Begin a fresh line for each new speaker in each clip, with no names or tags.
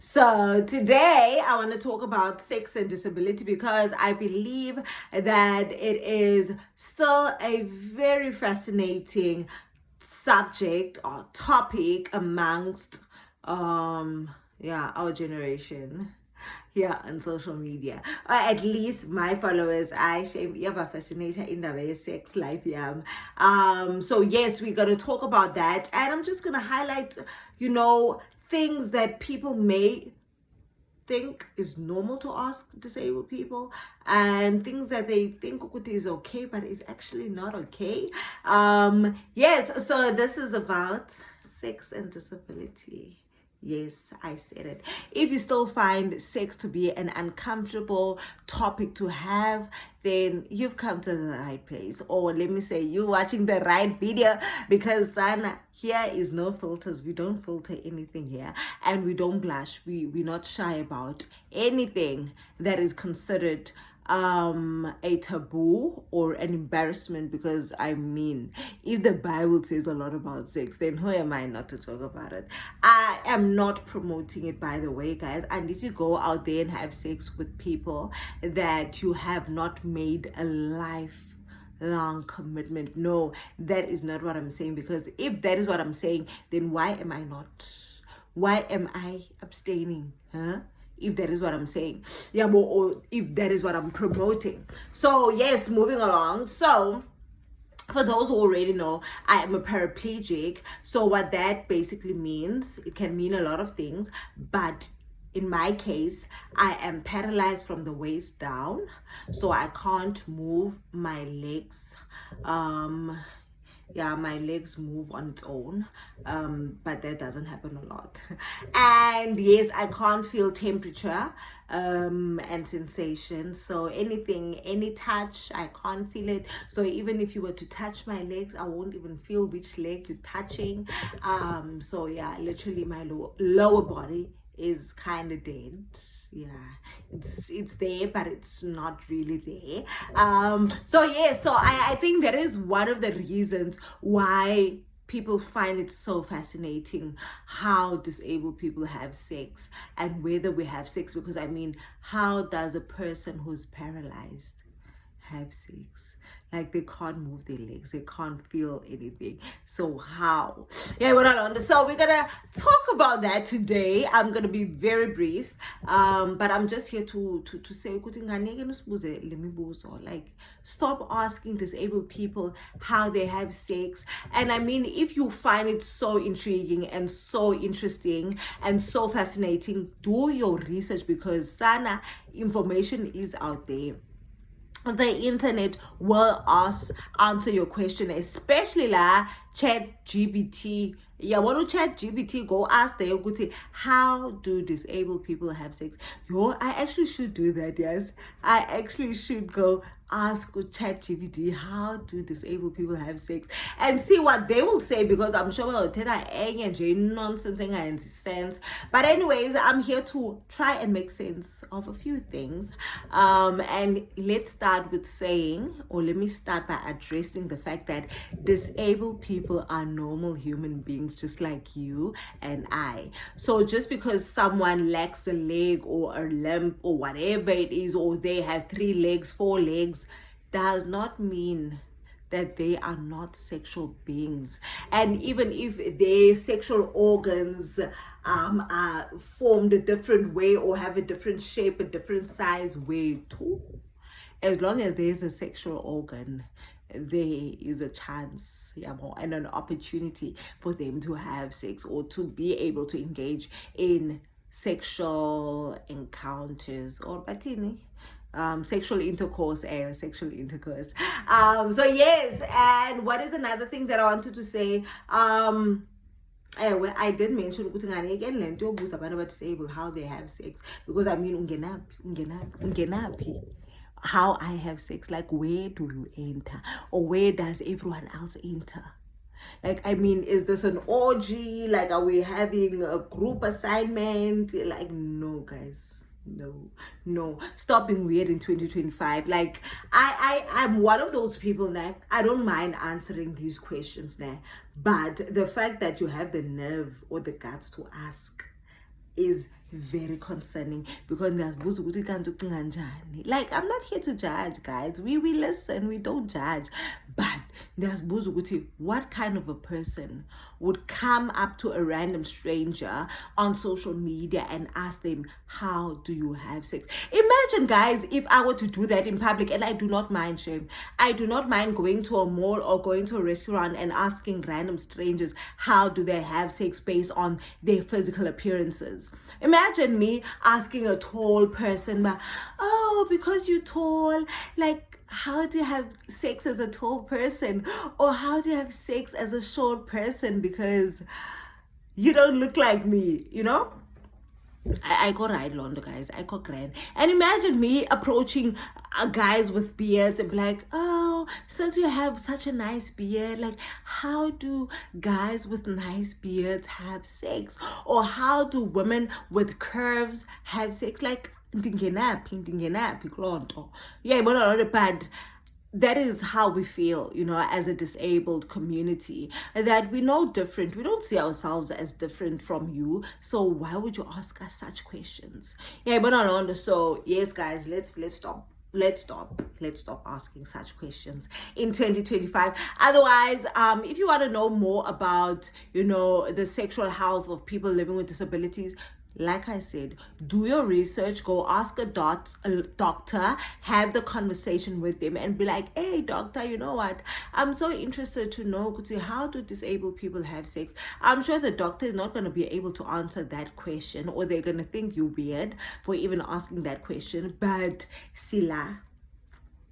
So today I want to talk about sex and disability because I believe that it is still a very fascinating subject or topic amongst our generation here on social media, or at least my followers. I shame you have a fascinator in the sex life. So yes, we're gonna talk about that, and I'm just gonna highlight, things that people may think is normal to ask disabled people, and things that they think is okay but is actually not okay. Yes, so this is about sex and disability. Yes, I said it. If you still find sex to be an uncomfortable topic to have, then you've come to the right place. Or let me say, you're watching the right video, because Sana, here is no filters. We don't filter anything here, and we don't blush. We're not shy about anything that is considered a taboo or an embarrassment, because if the Bible says a lot about sex, then who am I not to talk about it? I am not promoting it, by the way, guys. And if you go out there and have sex with people that you have not made a lifelong commitment, no, that is not what I'm saying. Because if that is what I'm saying, then why am I abstaining, if that is what I'm saying, or if that is what I'm promoting? So yes, moving along. So for those who already know, I am a paraplegic. So what that basically means, it can mean a lot of things, but in my case, I am paralyzed from the waist down, so I can't move my legs. My legs move on its own, but that doesn't happen a lot. And yes, I can't feel temperature and sensation. So any touch, I can't feel it. So even if you were to touch my legs, I won't even feel which leg you're touching. So yeah, literally my lower body is kind of dead. It's there, but it's not really there. So I think that is one of the reasons why people find it so fascinating how disabled people have sex and whether we have sex. Because how does a person who's paralyzed have sex? Like, they can't move their legs, they can't feel anything. So how? We're not on this. So we're gonna talk about that today. I'm gonna be very brief, but I'm just here to say, like, stop asking disabled people how they have sex. And if you find it so intriguing and so interesting and so fascinating, do your research, because Sana, information is out there. The internet will answer your question, especially chat GPT. When chat GPT go ask the Yoguti, how do disabled people have sex? I actually should do that. Yes, I actually should go ask chat GPT, how do disabled people have sex, and see what they will say, because I'm sure they'll tell nonsense and sense. But anyways, I'm here to try and make sense of a few things, and let me start by addressing the fact that disabled people are normal human beings just like you and I. So just because someone lacks a leg or a limb or whatever it is, or they have 3 legs, 4 legs, does not mean that they are not sexual beings. And even if their sexual organs are formed a different way or have a different shape, a different size way too, as long as there's a sexual organ, there is a chance and an opportunity for them to have sex or to be able to engage in sexual encounters or batini. Sexual intercourse. So yes, and what is another thing that I wanted to say? I did mention ukuthi again le nto yobuza abantu abadisabled how they have sex, because ungenaphi how I have sex. Like, where do you enter, or where does everyone else enter? Like, is this an orgy? Like, are we having a group assignment? Like, no, guys. No, stop being weird in 2025. Like, I'm one of those people that I don't mind answering these questions now, but the fact that you have the nerve or the guts to ask is very concerning, because like, I'm not here to judge, guys. We listen, we don't judge, but what kind of a person would come up to a random stranger on social media and ask them, how do you have sex? Imagine, guys, if I were to do that in public. And I do not mind, shame, I do not mind going to a mall or going to a restaurant and asking random strangers how do they have sex based on their physical appearances. Imagine me asking a tall person, but oh, because you're tall, like, how do you have sex as a tall person? Or how do you have sex as a short person? Because you don't look like me, you know? I got right, Londo, guys. I got grand. And imagine me approaching guys with beards and be like, oh, since you have such a nice beard, like, how do guys with nice beards have sex? Or how do women with curves have sex? Like, ndingenaphi kuloo yeah, but that is how we feel, you know, as a disabled community, that we're no different. We don't see ourselves as different from you. So why would you ask us such questions? Yeah, but so yes, guys, let's stop. Let's stop asking such questions in 2025. Otherwise, if you want to know more about, you know, the sexual health of people living with disabilities, like I said, do your research, go ask a doctor, have the conversation with them and be like, hey, doctor, you know what? I'm so interested to know, how do disabled people have sex? I'm sure the doctor is not going to be able to answer that question, or they're going to think you're weird for even asking that question. But Sila,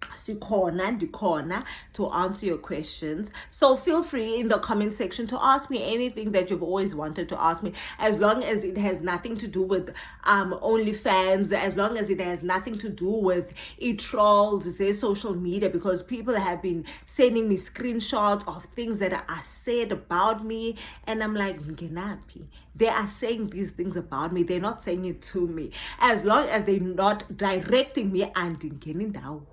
ndikhona to answer your questions. So feel free in the comment section to ask me anything that you've always wanted to ask me, as long as it has nothing to do with OnlyFans, as long as it has nothing to do with trolls, say social media, because people have been sending me screenshots of things that are said about me, and I'm like, ngenapi? They are saying these things about me, they're not saying it to me. As long as they're not directing me, andingeni ndawo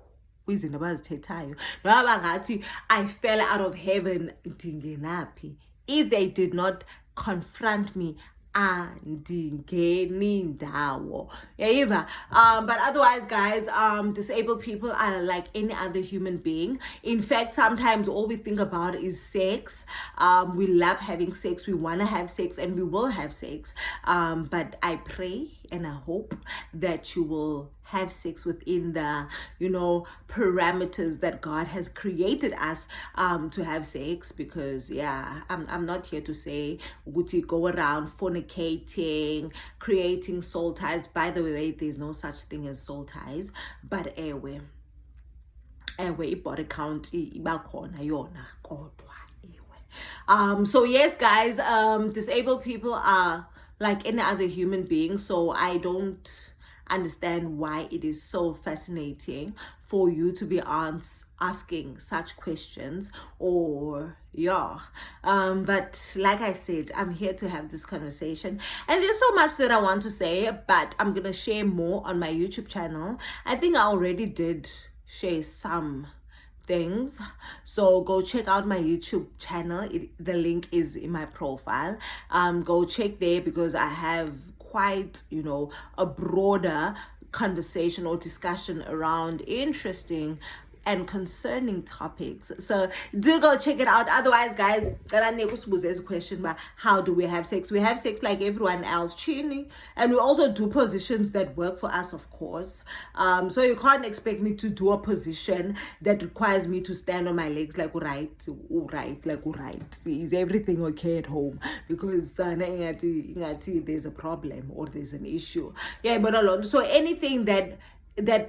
kwizinto abazithethayo, noba ngathi I fell out of heaven, ndingenaphi? If they did not confront me, andingeni ndawo. Yeah, but otherwise, guys, disabled people are like any other human being. In fact, sometimes all we think about is sex. We love having sex, we want to have sex, and we will have sex. But I pray and I hope that you will have sex within the, you know, parameters that God has created us to have sex. Because yeah, I'm not here to say Guti go around fornicating, creating soul ties. By the way, there's no such thing as soul ties, but anyway, body count ibakhona yona kodwa. So yes, guys, disabled people are like any other human being, so I don't understand why it is so fascinating for you to be asking such questions, or yeah. But like I said, I'm here to have this conversation, and there's so much that I want to say, but I'm gonna share more on my YouTube channel. I think I already did share some things, so go check out my YouTube channel. The link is in my profile. Go check there, because I have quite, you know, a broader conversation or discussion around interesting and concerning topics. So do go check it out. Otherwise, guys, there's a question about how do we have sex. We have sex like everyone else, chilling, and we also do positions that work for us, of course. So you can't expect me to do a position that requires me to stand on my legs like right, is everything okay at home? Because there's a problem or there's an issue. Yeah, but so anything that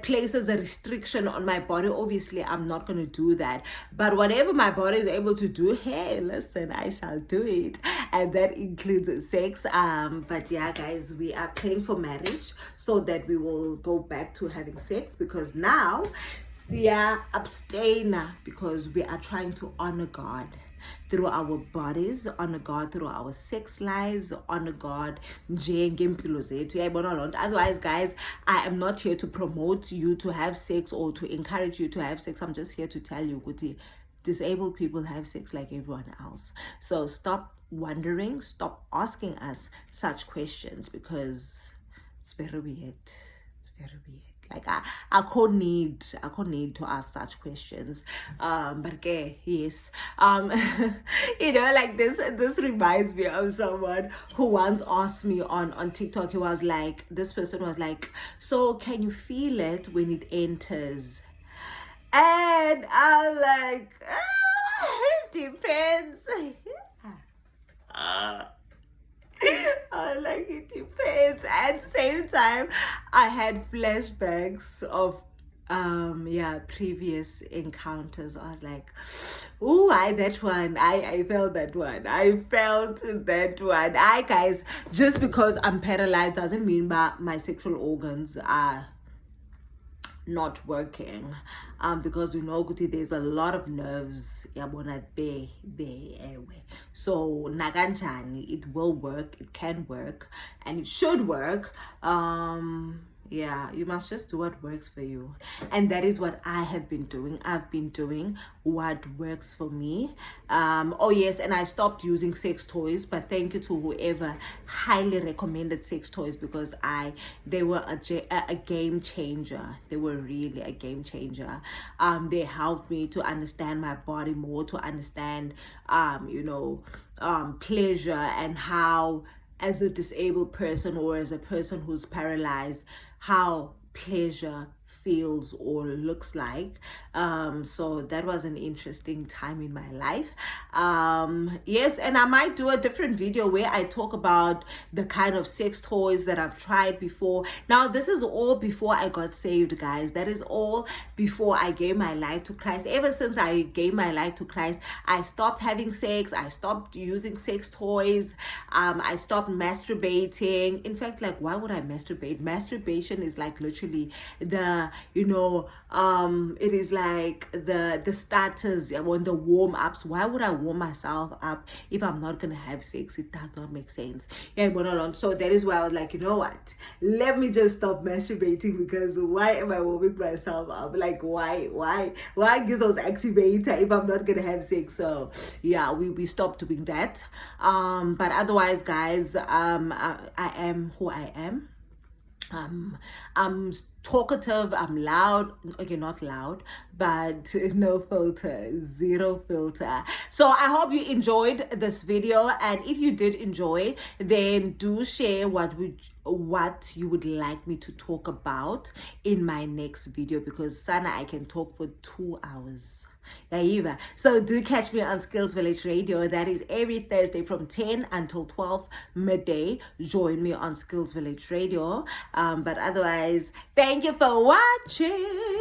places a restriction on my body, obviously I'm not going to do that. But whatever my body is able to do, hey, listen, I shall do it, and that includes sex. But yeah, guys, we are praying for marriage so that we will go back to having sex, because now abstain, because we are trying to honor God through our bodies, honor God through our sex lives, honor God ngempilo zethu. Otherwise, guys, I am not here to promote you to have sex or to encourage you to have sex. I'm just here to tell you, Guti, disabled people have sex like everyone else. So stop wondering, stop asking us such questions, because It's very weird. It's very weird. Like I can't need to ask such questions. But okay, yes. Like this reminds me of someone who once asked me on TikTok. He was like, this person was like, so can you feel it when it enters? And I'm like, it depends. Like it depends. At the same time, I had flashbacks of previous encounters. I was like, oh, that one. I felt that one. I felt that one. Guys, just because I'm paralyzed doesn't mean my sexual organs are not working, because we know there's a lot of nerves yabona there so nakanjani it will work, it can work, and it should work. You must just do what works for you, and that is what I have been doing. I've been doing what works for me. Oh yes, and I stopped using sex toys, but thank you to whoever highly recommended sex toys, because they were a game changer. They were really a game changer. They helped me to understand my body more, to understand pleasure, and how, as a disabled person or as a person who's paralyzed, how pleasure feels or looks like. So that was an interesting time in my life. Yes, and I might do a different video where I talk about the kind of sex toys that I've tried before. Now, this is all before I got saved, guys. That is all before I gave my life to Christ. Ever since I gave my life to Christ, I stopped having sex. I stopped using sex toys. I stopped masturbating. In fact, like, why would I masturbate? Masturbation is like literally it is like the starters on the warm-ups. Why would I warm myself up if I'm not gonna have sex? It does not make sense. So that is why I was like, you know what, let me just stop masturbating, because why am I warming myself up? Like, why gives those activator if I'm not gonna have sex? So yeah, we stopped doing that. But otherwise, guys, I am who I am. I'm talkative, I'm loud. Okay, not loud, but no filter, zero filter. So I hope you enjoyed this video, and if you did enjoy, then do share what you would like me to talk about in my next video, because Sana, I can talk for 2 hours. Yeah, so do catch me on Skills Village Radio. That is every Thursday from 10 until 12 midday. Join me on Skills Village Radio. But otherwise, thank you for watching.